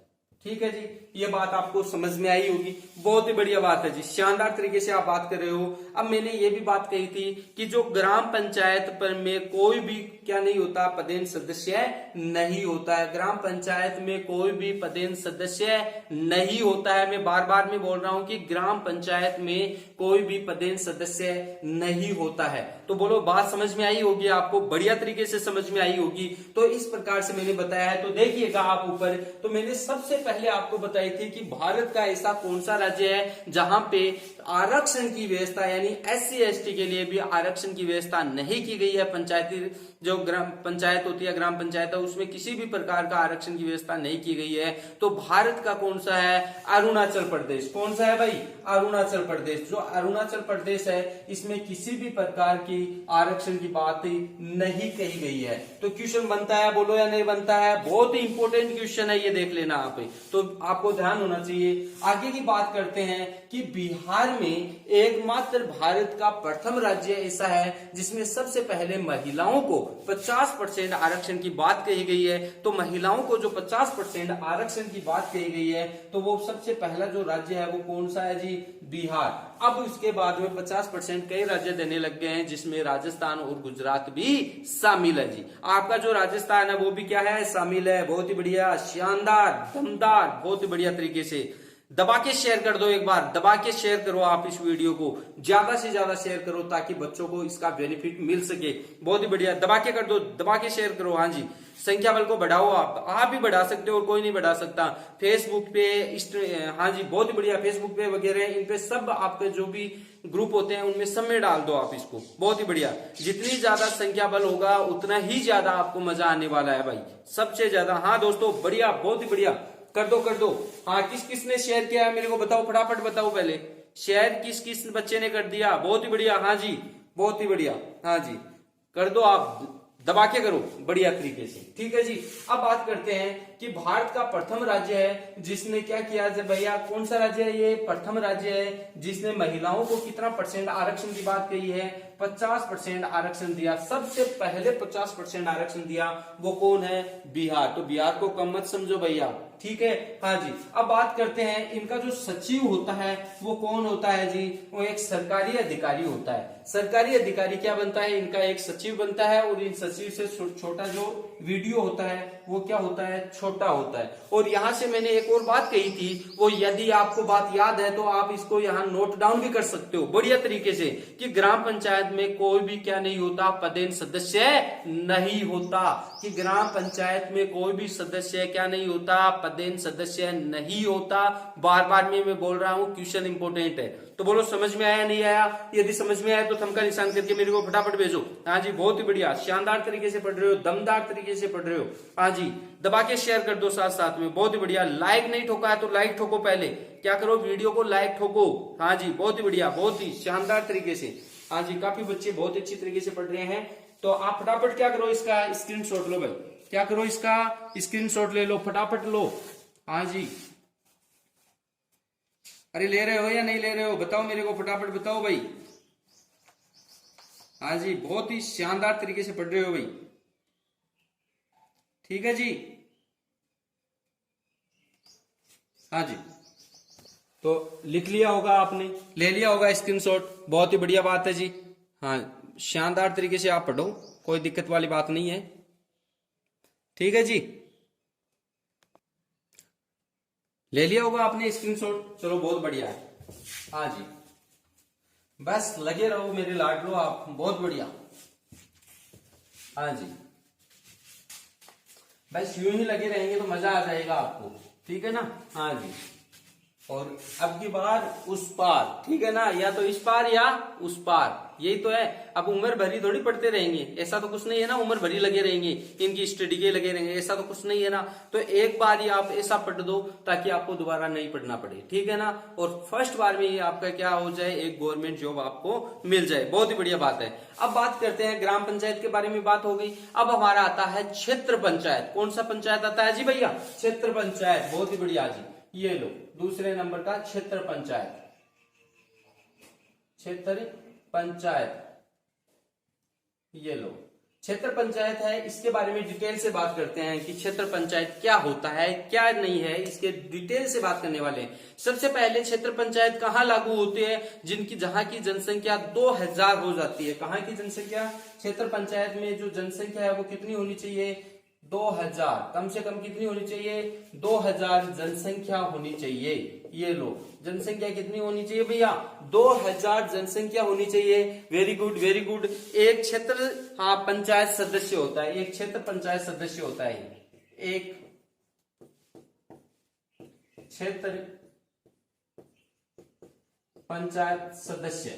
ठीक है जी। ये बात आपको समझ में आई होगी, बहुत ही बढ़िया बात है जी, शानदार तरीके से आप बात कर रहे हो। अब मैंने ये भी बात कही थी कि जो ग्राम पंचायत पर में कोई भी क्या नहीं होता, पदेन सदस्य नहीं होता है। ग्राम पंचायत में कोई भी पदेन सदस्य नहीं होता है। मैं बार बार में बोल रहा हूं कि ग्राम पंचायत में कोई भी पदेन सदस्य नहीं होता है। तो बोलो बात समझ में आई होगी आपको, बढ़िया तरीके से समझ में आई होगी। तो इस प्रकार से मैंने बताया है। तो देखिएगा आप ऊपर, तो मैंने सबसे पहले आपको बताई थी कि भारत का ऐसा कौन सा राज्य है जहां पे आरक्षण की व्यवस्था, यानी एससी एसटी के लिए भी आरक्षण की व्यवस्था नहीं की गई है पंचायती जो ग्राम पंचायत होती है, ग्राम पंचायत है, उसमें किसी भी प्रकार का आरक्षण की व्यवस्था नहीं की गई है। तो भारत का कौन सा है? अरुणाचल प्रदेश। कौन सा है भाई? अरुणाचल प्रदेश। जो अरुणाचल प्रदेश है इसमें किसी भी प्रकार की आरक्षण की बात नहीं कही गई है। तो क्वेश्चन बनता है, बोलो या नहीं बनता है? बहुत ही इंपॉर्टेंट क्वेश्चन है ये, देख लेना आप। तो आपको ध्यान होना चाहिए। आगे की बात करते हैं कि बिहार में एकमात्र भारत का प्रथम राज्य ऐसा है जिसमें सबसे पहले महिलाओं को 50% आरक्षण की बात कही गई है। तो महिलाओं को जो 50% आरक्षण की बात कही गई है, तो वो सबसे पहला जो राज्य है वो कौन सा है जी? बिहार। अब उसके बाद में 50% कई राज्य देने लग गए हैं, जिसमें राजस्थान और गुजरात भी शामिल है जी। आपका जो राजस्थान है वो भी क्या है? शामिल है। बहुत ही बढ़िया, शानदार, दमदार, बहुत ही बढ़िया तरीके से। दबा के शेयर कर दो, एक बार दबा के शेयर करो आप इस वीडियो को, ज्यादा से ज्यादा शेयर करो ताकि बच्चों को इसका बेनिफिट मिल सके। बहुत ही बढ़िया, दबा के कर दो, दबा के शेयर करो। हाँ जी, संख्या बल को बढ़ाओ। आप भी बढ़ा सकते हो और कोई नहीं बढ़ा सकता। फेसबुक पे हाँ जी, बहुत ही बढ़िया, फेसबुक पे वगैरह इन पे सब आपके जो भी ग्रुप होते हैं उनमें सब में डाल दो आप इसको। बहुत ही बढ़िया, जितनी ज्यादा संख्या बल होगा उतना ही ज्यादा आपको मजा आने वाला है भाई, सबसे ज्यादा। हाँ दोस्तों, बढ़िया, बहुत ही बढ़िया, कर दो कर दो। हाँ, किस किसने शेयर किया है मेरे को बताओ, फटाफट बताओ पहले। शेयर किस किस बच्चे ने कर दिया? बहुत ही बढ़िया। हाँ जी, बहुत ही बढ़िया। हाँ जी, कर दो आप, दबा के करो बढ़िया तरीके से। ठीक है जी। अब बात करते हैं कि भारत का प्रथम राज्य है जिसने क्या किया भैया? कौन सा राज्य है ये? प्रथम राज्य है जिसने महिलाओं को कितना % आरक्षण की बात कही है? 50% आरक्षण दिया। सबसे पहले 50% आरक्षण दिया वो कौन है? बिहार। तो बिहार को कम मत समझो भैया, ठीक है। हाँ जी, अब बात करते हैं इनका जो सचिव होता है वो कौन होता है जी? वो एक सरकारी अधिकारी होता है। सरकारी अधिकारी क्या बनता है? इनका एक सचिव बनता है, और इन सचिव से छोटा जो वीडियो होता है वो क्या होता है? छोटा होता है। और यहां से मैंने एक और बात कही थी, वो यदि आपको बात याद है तो आप इसको यहाँ नोट डाउन भी कर सकते हो बढ़िया तरीके से, कि ग्राम पंचायत में कोई भी क्या नहीं होता? पदेन सदस्य नहीं होता। कि ग्राम पंचायत में कोई भी सदस्य क्या नहीं होता? पदेन सदस्य नहीं होता। बार बार मैं बोल रहा हूं, क्वेश्चन इंपोर्टेंट है। तो बोलो समझ में आया नहीं आया? यदि समझ में आया तो थंब का निशान करके मेरे को फटाफट भेजो। हाँ जी, बहुत ही बढ़िया, शानदार तरीके से पढ़ रहे हो, दमदार तरीके से पढ़ रहे हो। हाँ जी, दबा के शेयर कर दो साथ साथ में। बहुत ही बढ़िया। लाइक नहीं ठोका है तो लाइक ठोको, पहले क्या करो? वीडियो को लाइक ठोको। हाँ जी, बहुत ही बढ़िया, बहुत ही शानदार तरीके से। हाँ जी, काफी बच्चे बहुत अच्छी तरीके से पढ़ रहे हैं। तो आप फटाफट क्या करो? इसका स्क्रीनशॉट लो भाई। क्या करो? इसका स्क्रीनशॉट ले लो, फटाफट लो। हाँ जी, अरे ले रहे हो या नहीं ले रहे हो? बताओ मेरे को, फटाफट बताओ भाई। हाँ जी, बहुत ही शानदार तरीके से पढ़ रहे हो भाई। ठीक है जी। हाँ जी, तो लिख लिया होगा आपने, ले लिया होगा स्क्रीनशॉट। बहुत ही बढ़िया बात है जी। हाँ, शानदार तरीके से आप पढ़ो, कोई दिक्कत वाली बात नहीं है। ठीक है जी, ले लिया होगा आपने स्क्रीनशॉट। चलो बहुत बढ़िया है। हाँ जी, बस लगे रहो मेरे लाडलो आप, बहुत बढ़िया। हाँ जी, बस यूं ही लगे रहेंगे तो मजा आ जाएगा आपको, ठीक है ना? हाँ जी, और अब की बार उस पार, ठीक है ना? या तो इस पार या उस पार, यही तो है। अब उम्र भरी थोड़ी पढ़ते रहेंगे, ऐसा तो कुछ नहीं है ना। उम्र भरी लगे रहेंगे, इनकी स्टडी के लगे रहेंगे, ऐसा तो कुछ नहीं है ना। तो एक बार ही आप ऐसा पढ़ दो ताकि आपको दोबारा नहीं पढ़ना पड़े, ठीक है ना? और फर्स्ट बार में ही आपका क्या हो जाए? एक गवर्नमेंट जॉब आपको मिल जाए। बहुत ही बढ़िया बात है। अब बात करते हैं, ग्राम पंचायत के बारे में बात हो गई। अब हमारा आता है क्षेत्र पंचायत। कौन सा पंचायत आता है जी भैया? क्षेत्र पंचायत। बहुत ही बढ़िया जी, ये लो दूसरे नंबर का क्षेत्र पंचायत। क्षेत्र पंचायत, ये लो क्षेत्र पंचायत है। इसके बारे में डिटेल से बात करते हैं कि क्षेत्र पंचायत क्या होता है, क्या नहीं है, इसके डिटेल से बात करने वाले हैं। सबसे पहले क्षेत्र पंचायत कहाँ लागू होती है? जहां की जनसंख्या 2000 हो जाती है। कहाँ की जनसंख्या? क्षेत्र पंचायत में जो जनसंख्या है वो कितनी होनी चाहिए? 2000। कम से कम कितनी होनी चाहिए? 2000 जनसंख्या होनी चाहिए। ये लो, जनसंख्या कितनी होनी चाहिए भैया? 2000 जनसंख्या होनी चाहिए। Very good, very good. एक क्षेत्र पंचायत सदस्य होता है, एक क्षेत्र पंचायत सदस्य होता है। एक क्षेत्र पंचायत सदस्य,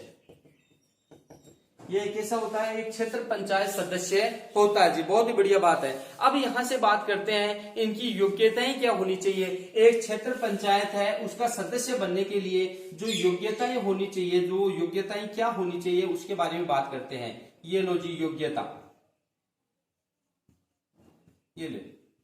ये कैसा होता है, एक क्षेत्र पंचायत सदस्य होता है जी। बहुत ही बढ़िया बात है। अब यहाँ से बात करते हैं इनकी योग्यताएं क्या होनी चाहिए। एक क्षेत्र पंचायत है, उसका सदस्य बनने के लिए जो योग्यताएं होनी चाहिए, जो योग्यताएं क्या होनी चाहिए उसके बारे में बात करते हैं। ये लो जी योग्यता, ये ले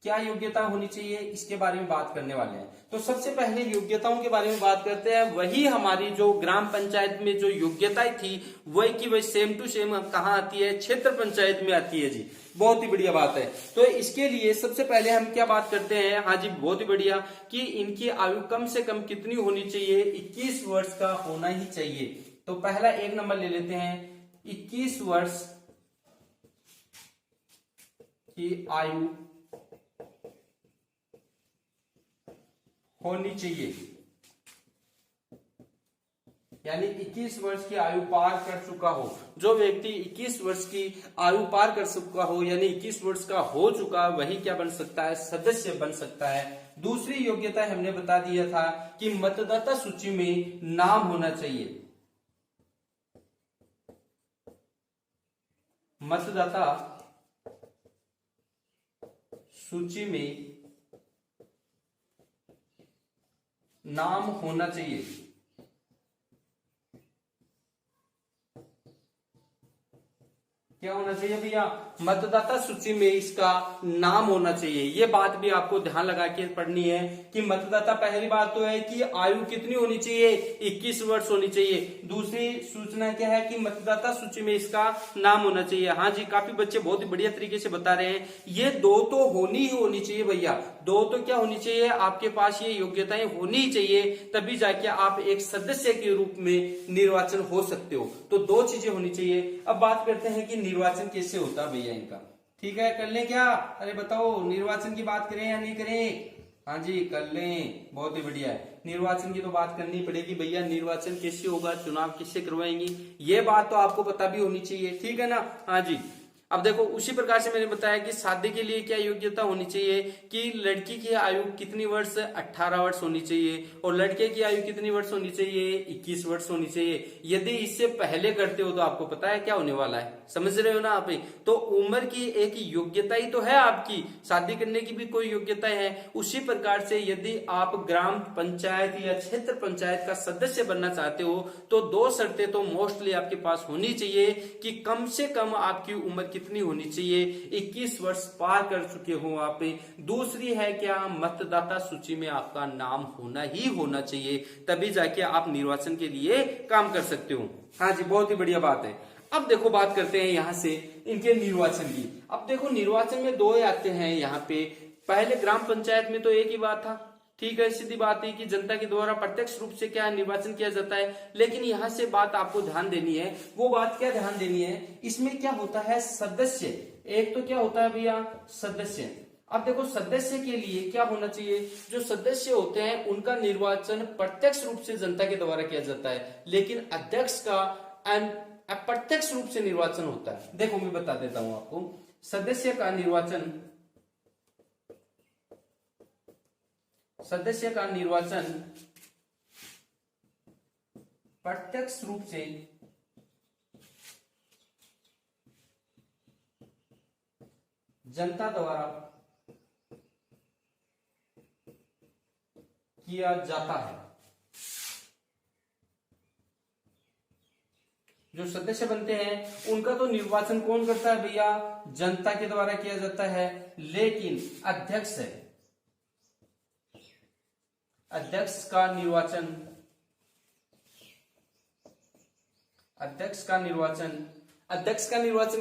क्या योग्यता होनी चाहिए इसके बारे में बात करने वाले हैं। तो सबसे पहले योग्यताओं के बारे में बात करते हैं। वही हमारी जो ग्राम पंचायत में जो योग्यताएं थी वही की वही सेम टू सेम कहाँ आती है, क्षेत्र पंचायत में आती है जी। बहुत ही बढ़िया बात है। तो इसके लिए सबसे पहले हम क्या बात करते हैं, हाँ जी बहुत ही बढ़िया, कि इनकी आयु कम से कम कितनी होनी चाहिए, 21 वर्ष का होना ही चाहिए। तो पहला 1 नंबर ले लेते हैं, 21 वर्ष की आयु होनी चाहिए, यानी 21 वर्ष की आयु पार कर चुका हो। जो व्यक्ति 21 वर्ष की आयु पार कर चुका हो, यानी 21 वर्ष का हो चुका, वही क्या बन सकता है, सदस्य बन सकता है। दूसरी योग्यता हमने बता दिया था कि मतदाता सूची में नाम होना चाहिए। मतदाता सूची में नाम होना चाहिए। क्या होना चाहिए भैया, मतदाता सूची में इसका नाम होना चाहिए। ये बात भी आपको ध्यान लगा के पढ़नी है कि मतदाता, पहली बात तो है कि आयु कितनी होनी चाहिए, 21 वर्ष होनी चाहिए। दूसरी सूचना क्या है कि मतदाता सूची में इसका नाम होना चाहिए। हाँ जी, काफी बच्चे बहुत ही बढ़िया तरीके से बता रहे हैं। ये दो तो होनी ही होनी चाहिए भैया, दो तो क्या होनी चाहिए, आपके पास ये योग्यताएं होनी ही चाहिए, तभी जाके आप एक सदस्य के रूप में निर्वाचन हो सकते हो। तो दो चीजें होनी चाहिए। अब बात करते हैं कि निर्वाचन कैसे होता है भैया इनका। ठीक है, कर लें क्या, अरे बताओ निर्वाचन की बात करें या नहीं करें। हाँ जी कर लें, बहुत ही बढ़िया है। निर्वाचन की तो बात करनी पड़ेगी भैया, निर्वाचन कैसे होगा, चुनाव किससे करवाएंगी, ये बात तो आपको पता भी होनी चाहिए। ठीक है ना। हाँ जी, अब देखो उसी प्रकार से मैंने बताया कि शादी के लिए क्या योग्यता होनी चाहिए, कि लड़की की आयु कितनी वर्ष, 18 वर्ष होनी चाहिए, और लड़के की आयु कितनी वर्ष होनी चाहिए, 21 वर्ष होनी चाहिए। यदि इससे पहले करते हो तो आपको पता है क्या होने वाला है, समझ रहे हो ना आप। तो उम्र की एक योग्यता ही तो है आपकी, शादी करने की भी कोई योग्यता है। उसी प्रकार से यदि आप ग्राम पंचायत या क्षेत्र पंचायत का सदस्य बनना चाहते हो तो दो शर्तें तो मोस्टली आपके पास होनी चाहिए, कि कम से कम आपकी उम्र कितनी होनी चाहिए, 21 वर्ष पार कर चुके हो आप। दूसरी है क्या, मतदाता सूची में आपका नाम होना ही होना चाहिए, तभी जाके आप निर्वाचन के लिए काम कर सकते हो। हाँ जी बहुत ही बढ़िया बात है। अब देखो बात करते हैं यहां से इनके निर्वाचन की। अब देखो निर्वाचन में दो आते हैं यहाँ पे। पहले ग्राम पंचायत में तो एक ही बात था, ठीक है, सीधी बात है कि जनता के द्वारा प्रत्यक्ष रूप से क्या निर्वाचन किया जाता है। लेकिन यहाँ से बात आपको ध्यान देनी है, वो बात क्या ध्यान देनी है, इसमें क्या होता है, सदस्य। एक तो क्या होता है भैया, सदस्य। अब देखो सदस्य के लिए क्या होना चाहिए, जो सदस्य होते हैं उनका निर्वाचन प्रत्यक्ष रूप से जनता के द्वारा किया जाता है, लेकिन अध्यक्ष का अप्रत्यक्ष रूप से निर्वाचन होता है। देखो मैं बता देता हूं आपको, सदस्य का निर्वाचन प्रत्यक्ष रूप से जनता द्वारा किया जाता है। जो सदस्य बनते हैं उनका तो निर्वाचन कौन करता है भैया, जनता के द्वारा किया जाता है। लेकिन अध्यक्ष अध्यक्ष का निर्वाचन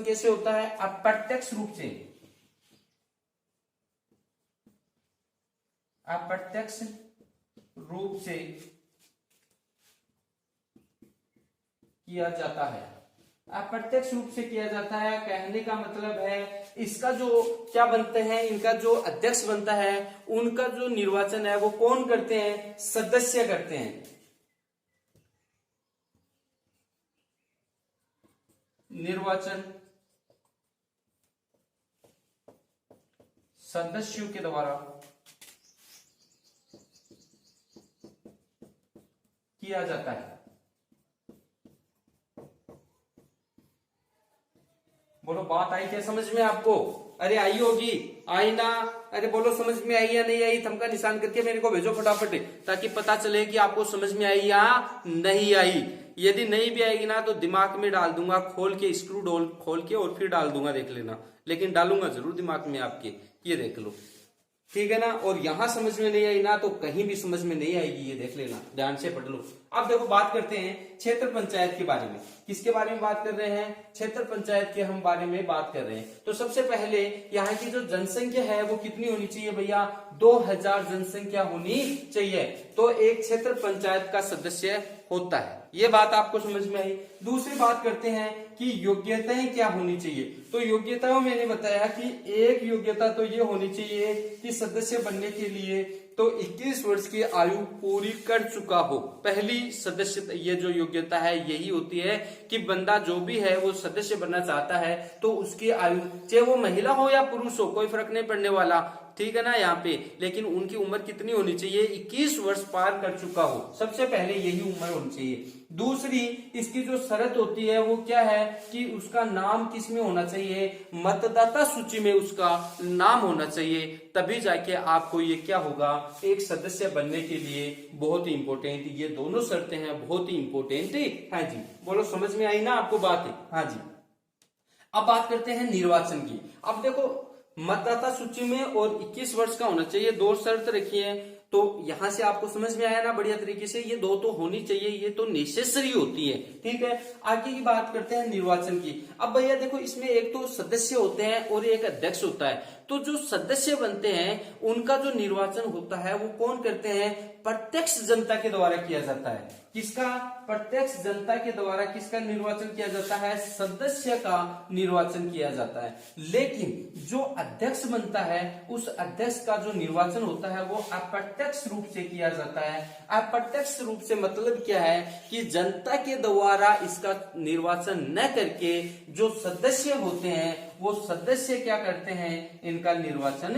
कैसे होता है, अप्रत्यक्ष रूप से किया जाता है। अप्रत्यक्ष रूप से किया जाता है, कहने का मतलब है इसका जो क्या बनते हैं, इनका जो अध्यक्ष बनता है उनका जो निर्वाचन है वो कौन करते हैं, सदस्य करते हैं। निर्वाचन सदस्यों के द्वारा किया जाता है। बात आई क्या समझ में आपको? अरे आई होगी, आई ना? अरे बोलो समझ में आई या नहीं आई? थंब का निशान करके मेरे को भेजो फटाफट, ताकि पता चले कि आपको समझ में आई या नहीं आई। यदि नहीं भी आएगी ना तो दिमाग में डाल दूंगा, खोल के स्क्रू डोल खोल के और फिर डाल दूंगा, देख लेना। लेकिन डालूंगा जरूर दिमाग में आपके, ये देख लो, ठीक है ना। और यहां समझ में नहीं आई ना तो कहीं भी समझ में नहीं आएगी, ये देख लेना, ध्यान से पढ़ लो। अब देखो बात करते हैं क्षेत्र पंचायत के बारे में। किसके बारे में बात कर रहे हैं? क्षेत्र पंचायत के हम बारे में बात कर रहे हैं। तो सबसे पहले यहाँ की जो जनसंख्या है वो कितनी होनी चाहिए भैया? 2000 जनसंख्या होनी चाहिए, तो एक क्षेत्र पंचायत का सदस्य होता है। ये बात आपको समझ में आई। दूसरी बात करते हैं कि योग्यताएं क्या होनी चाहिए। तो योग्यताओं मैंने बताया कि एक योग्यता तो ये होनी चाहिए कि सदस्य बनने के लिए तो 21 वर्ष की आयु पूरी कर चुका हो। पहली सदस्य ये जो योग्यता है यही होती है कि बंदा जो भी है वो सदस्य बनना चाहता है तो उसकी आयु, चाहे वो महिला हो या पुरुष हो, कोई फर्क नहीं पड़ने वाला, ठीक है ना यहाँ पे। लेकिन उनकी उम्र कितनी होनी चाहिए? 21 वर्ष पार कर चुका हो, सबसे पहले यही उम्र होनी चाहिए। दूसरी इसकी जो शर्त होती है वो क्या है कि उसका नाम किस में होना चाहिए? मतदाता सूची में उसका नाम होना चाहिए, तभी जाके आपको ये क्या होगा, एक सदस्य बनने के लिए बहुत ही इंपॉर्टेंट ये दोनों शर्तें हैं, बहुत ही इंपॉर्टेंट है जी। बोलो समझ में आई ना आपको बात? हाँ जी। अब बात करते हैं निर्वाचन की। अब देखो मतदाता सूची में और 21 वर्ष का होना चाहिए, दो शर्त रखी है। तो यहां से आपको समझ में आया ना बढ़िया तरीके से? ये दो तो होनी चाहिए, ये तो नेसेसरी होती है, ठीक है। आगे की बात करते हैं निर्वाचन की। अब भैया देखो इसमें एक तो सदस्य होते हैं और एक अध्यक्ष होता है। तो जो सदस्य बनते हैं उनका जो निर्वाचन होता है वो कौन करते हैं? प्रत्यक्ष जनता के द्वारा किया जाता है। किसका? प्रत्यक्ष जनता के द्वारा किसका निर्वाचन किया जाता है? सदस्य का निर्वाचन किया जाता है। लेकिन जो अध्यक्ष बनता है उस अध्यक्ष का जो निर्वाचन होता है वो अप्रत्यक्ष रूप से किया जाता है। अप्रत्यक्ष रूप से मतलब क्या है कि जनता के द्वारा इसका निर्वाचन न करके जो सदस्य होते हैं वो सदस्य क्या करते हैं? इनका निर्वाचन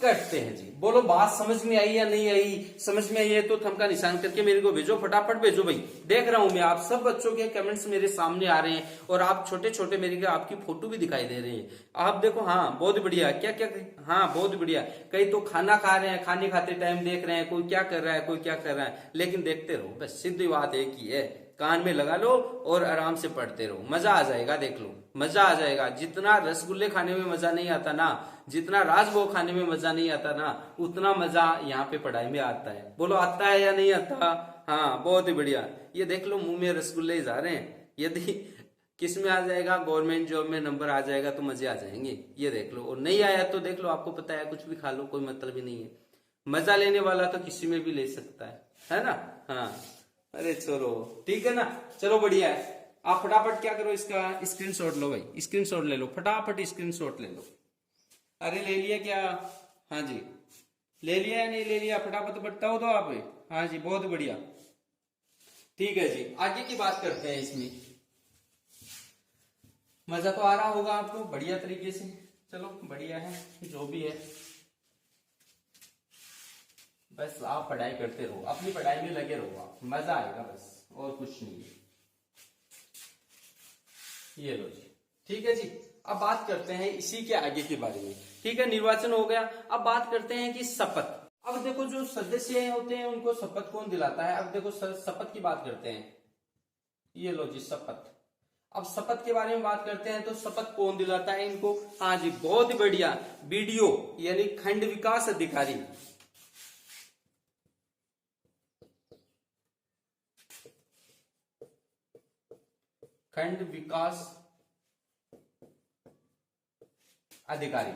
करते हैं जी। बोलो बात समझ में आई या नहीं आई? समझ में आई है तो थंब का निशान करके मेरे को भेजो, फटाफट भेजो भाई। देख रहा हूं मैं आप सब बच्चों के कमेंट्स मेरे सामने आ रहे हैं और आप छोटे छोटे मेरे आपकी फोटो भी दिखाई दे रही है। आप देखो, हाँ बहुत बढ़िया, क्या क्या, हाँ बहुत बढ़िया। कई तो खाना खा रहे हैं, खाने खाते टाइम देख रहे हैं, कोई क्या कर रहा है, कोई क्या कर रहा है, लेकिन देखते रहो, बस सीधी बात एक ही है, कान में लगा लो और आराम से पढ़ते रहो, मजा आ जाएगा। देख लो मजा आ जाएगा। जितना रसगुल्ले खाने में मजा नहीं आता ना, जितना राजभोग खाने में मजा नहीं आता ना, उतना मजा यहाँ पे पढ़ाई में आता है। बोलो आता है या नहीं आता? हाँ बहुत ही बढ़िया। ये देख लो मुंह में रसगुल्ले जा रहे हैं। यदि किस में आ जाएगा, गवर्नमेंट जॉब में नंबर आ जाएगा तो मजे आ जाएंगे, ये देख लो। और नहीं आया तो देख लो, आपको पता है कुछ भी खा लो, कोई मतलब ही नहीं है। मजा लेने वाला तो किसी में भी ले सकता है ना? हाँ अरे छोड़ो, ठीक है ना, चलो बढ़िया है। आप फटाफट क्या करो, इसका स्क्रीनशॉट लो भाई, स्क्रीनशॉट ले लो, फटाफट स्क्रीनशॉट ले लो। अरे ले लिया क्या? हाँ जी ले लिया या नहीं ले लिया? फटाफट बताओ तो आप। हाँ जी बहुत बढ़िया, ठीक है जी। आगे की बात करते हैं। इसमें मजा तो आ रहा होगा आपको बढ़िया तरीके से। चलो बढ़िया है जो भी है, बस आप पढ़ाई करते रहो, अपनी पढ़ाई में लगे रहो आप, मजा आएगा बस, और कुछ नहीं है। ये लो जी, ठीक है जी। अब बात करते हैं इसी के आगे के बारे में, ठीक है। निर्वाचन हो गया। अब बात करते हैं कि शपथ। अब देखो जो सदस्य होते हैं उनको शपथ कौन दिलाता है? अब देखो शपथ की बात करते हैं। ये लो जी शपथ। अब शपथ के बारे में बात करते हैं तो शपथ कौन दिलाता है इनको? हाँ जी बहुत बढ़िया, बीडीओ यानी खंड विकास अधिकारी। खंड विकास अधिकारी,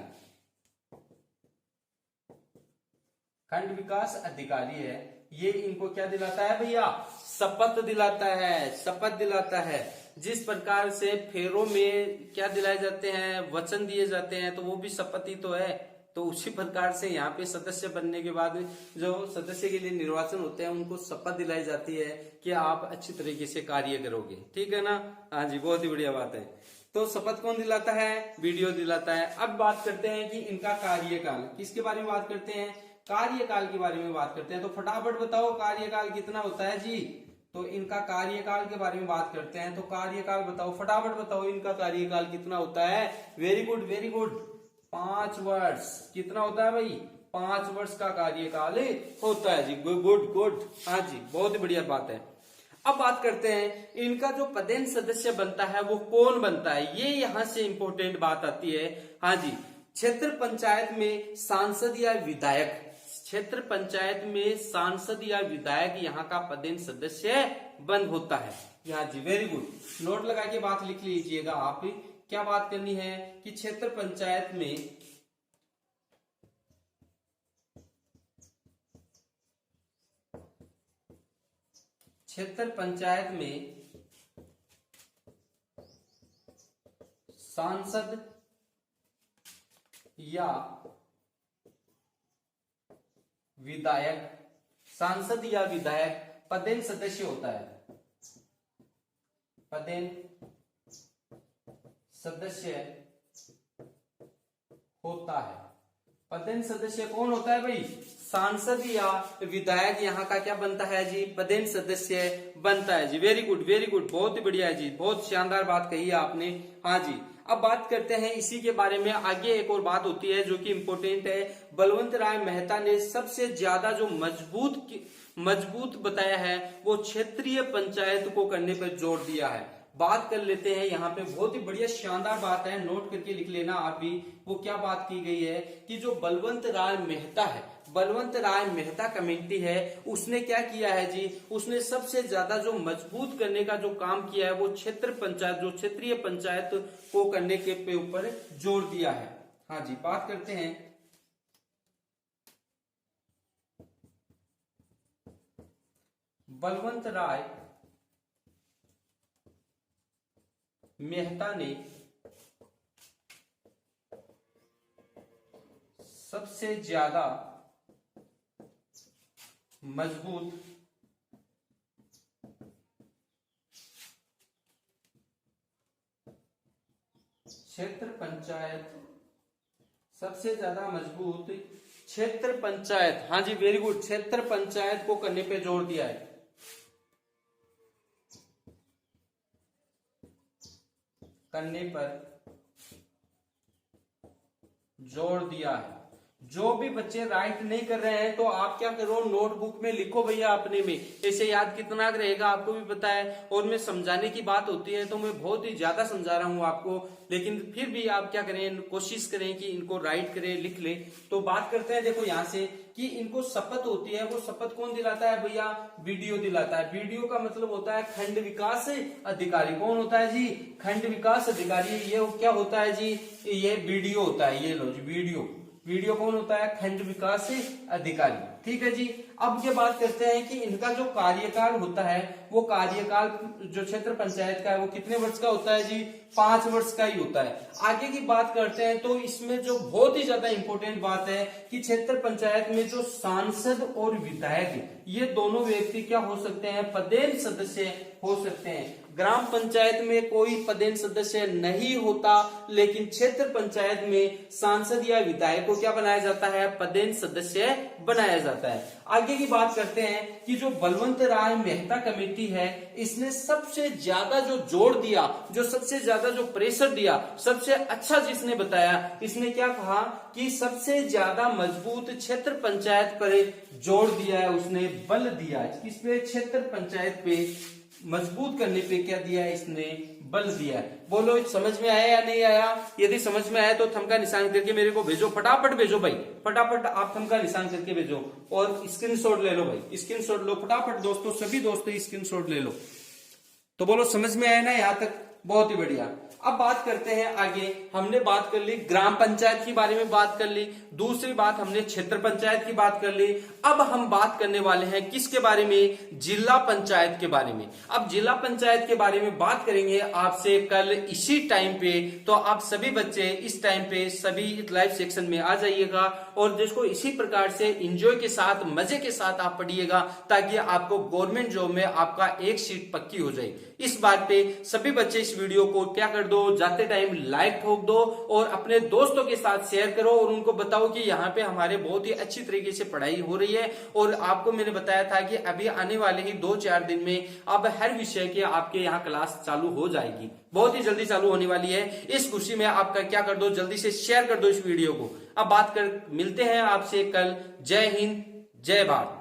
खंड विकास अधिकारी है, ये इनको क्या दिलाता है भैया? शपथ दिलाता है, शपथ दिलाता है। जिस प्रकार से फेरों में क्या दिलाए जाते हैं, वचन दिए जाते हैं, तो वो भी शपथ ही तो है। तो उसी प्रकार से यहाँ पे सदस्य बनने के बाद जो सदस्य के लिए निर्वाचन होते हैं उनको शपथ दिलाई जाती है कि आप अच्छी तरीके से कार्य करोगे, ठीक है ना? हाँ जी बहुत ही बढ़िया बात है। तो शपथ कौन दिलाता है? बीडीओ दिलाता है। अब बात करते हैं कि इनका कार्यकाल, किसके बारे में बात करते हैं? कार्यकाल के बारे में बात करते हैं। तो फटाफट बताओ कार्यकाल कितना होता है जी? तो इनका कार्यकाल के बारे में बात करते हैं। तो कार्यकाल बताओ, फटाफट बताओ इनका कार्यकाल कितना होता है। वेरी गुड वेरी गुड, 5 वर्ष। कितना होता है भाई? 5 वर्ष का कार्यकाल होता है जी। गुड गुड, हाँ जी, बहुत ही बढ़िया बात है। अब बात करते हैं इनका जो पदेन सदस्य बनता है वो कौन बनता है, ये यहां से इंपॉर्टेंट बात आती है। हाँ जी, क्षेत्र पंचायत में सांसद या विधायक, क्षेत्र पंचायत में सांसद या विधायक यहाँ का पदेन सदस्य बंद होता है। यहाँ जी वेरी गुड, नोट लगा के बात लिख लीजिएगा आप। क्या बात करनी है कि क्षेत्र पंचायत में सांसद या विधायक, सांसद या विधायक पदेन सदस्य होता है। पदेन सदस्य होता है। पदेन सदस्य कौन होता है भाई? सांसद या विधायक यहाँ का क्या बनता है जी? पदेन सदस्य बनता है जी। वेरी गुड वेरी गुड, बहुत ही बढ़िया है जी, बहुत शानदार बात कही है आपने। हाँ जी, अब बात करते हैं इसी के बारे में। आगे एक और बात होती है जो कि इंपॉर्टेंट है। बलवंत राय मेहता ने सबसे ज्यादा जो मजबूत बताया है वो क्षेत्रीय पंचायत को करने पर जोर दिया है। बात कर लेते हैं यहाँ पे, बहुत ही बढ़िया शानदार बात है, नोट करके लिख लेना आप भी। वो क्या बात की गई है कि जो बलवंत राय मेहता है, बलवंत राय मेहता कमेटी है, उसने क्या किया है जी? उसने सबसे ज्यादा जो मजबूत करने का जो काम किया है वो क्षेत्र पंचायत, जो क्षेत्रीय पंचायत को करने के ऊपर जोर दिया है। हाँ जी, बात करते हैं बलवंत राय मेहता ने सबसे ज्यादा मजबूत क्षेत्र पंचायत, सबसे ज्यादा मजबूत क्षेत्र पंचायत, हाँ जी वेरी गुड, क्षेत्र पंचायत को करने पे जोर दिया है। करने पर जोर दिया है। जो भी बच्चे राइट नहीं कर रहे हैं तो आप क्या करो, नोटबुक में लिखो भैया अपने में, ऐसे याद कितना रहेगा आपको भी पता है। और मैं समझाने की बात होती है तो मैं बहुत ही ज्यादा समझा रहा हूं आपको, लेकिन फिर भी आप क्या करें, कोशिश करें कि इनको राइट करें, लिख ले। तो बात करते हैं, देखो यहाँ से कि इनको शपथ होती है, वो शपथ कौन दिलाता है भैया? बीडीओ दिलाता है। बीडीओ का मतलब होता है खंड विकास अधिकारी। कौन होता है जी? खंड विकास अधिकारी। ये क्या होता है जी? ये बीडीओ होता है। ये लो जी, बीडीओ। वीडियो कौन होता है? खंड विकास अधिकारी। ठीक है जी। अब ये बात करते हैं कि इनका जो कार्यकाल होता है वो कार्यकाल जो क्षेत्र पंचायत का है वो कितने वर्ष का होता है जी? 5 वर्ष का ही होता है। आगे की बात करते हैं तो इसमें जो बहुत ही ज्यादा इंपॉर्टेंट बात है कि क्षेत्र पंचायत में जो सांसद और विधायक ये दोनों व्यक्ति क्या हो सकते हैं? पदेन सदस्य हो सकते हैं। ग्राम पंचायत में कोई पदेन सदस्य नहीं होता, लेकिन क्षेत्र पंचायत में सांसद या विधायक को क्या बनाया जाता है? पदेन सदस्य बनाया जाता है। आगे की बात करते हैं कि जो बलवंत राय मेहता कमेटी है, इसने सबसे ज्यादा जो जोर दिया, जो सबसे ज्यादा जो प्रेशर दिया, सबसे अच्छा जिसने बताया, इसने क्या कहा कि सबसे ज्यादा मजबूत क्षेत्र पंचायत पर जोर दिया है, उसने बल दिया। किस पे? क्षेत्र पंचायत पे मजबूत करने पे क्या दिया है? इसने बल दिया है। बोलो समझ में आया या नहीं आया? यदि समझ में आया तो थंब का निशान करके मेरे को भेजो, फटाफट भेजो भाई, फटाफट आप थंब का निशान करके भेजो। और स्क्रीनशॉट ले लो भाई, स्क्रीनशॉट लो फटाफट दोस्तों, सभी दोस्तों स्क्रीनशॉट ले लो। तो बोलो समझ में आया ना यहां तक? बहुत ही बढ़िया। अब बात करते हैं आगे। हमने बात कर ली ग्राम पंचायत के बारे में, बात कर ली। दूसरी बात हमने क्षेत्र पंचायत की बात कर ली। अब हम बात करने वाले हैं किसके बारे में? जिला पंचायत के बारे में। अब जिला पंचायत के बारे में बात करेंगे आपसे कल इसी टाइम पे। तो आप सभी बच्चे इस टाइम पे सभी लाइव सेक्शन में आ जाइएगा और जिसको इसी प्रकार से एंजॉय के साथ, मजे के साथ आप पढ़िएगा, ताकि आपको गवर्नमेंट जॉब में आपका एक सीट पक्की हो जाए। इस बात पे सभी बच्चे इस वीडियो को क्या कर दो, जाते टाइम लाइक ठोक दो और अपने दोस्तों के साथ शेयर करो और उनको बताओ कि यहाँ पे हमारे बहुत ही अच्छी तरीके से पढ़ाई हो रही है। और आपको मैंने बताया था कि अभी आने वाले ही 2-4 दिन में अब हर विषय के आपके यहाँ क्लास चालू हो जाएगी, बहुत ही जल्दी चालू होने वाली है। इस खुशी में आपका क्या कर दो, जल्दी से शेयर कर दो इस वीडियो को। अब मिलते हैं आपसे कल। जय हिंद, जय भारत।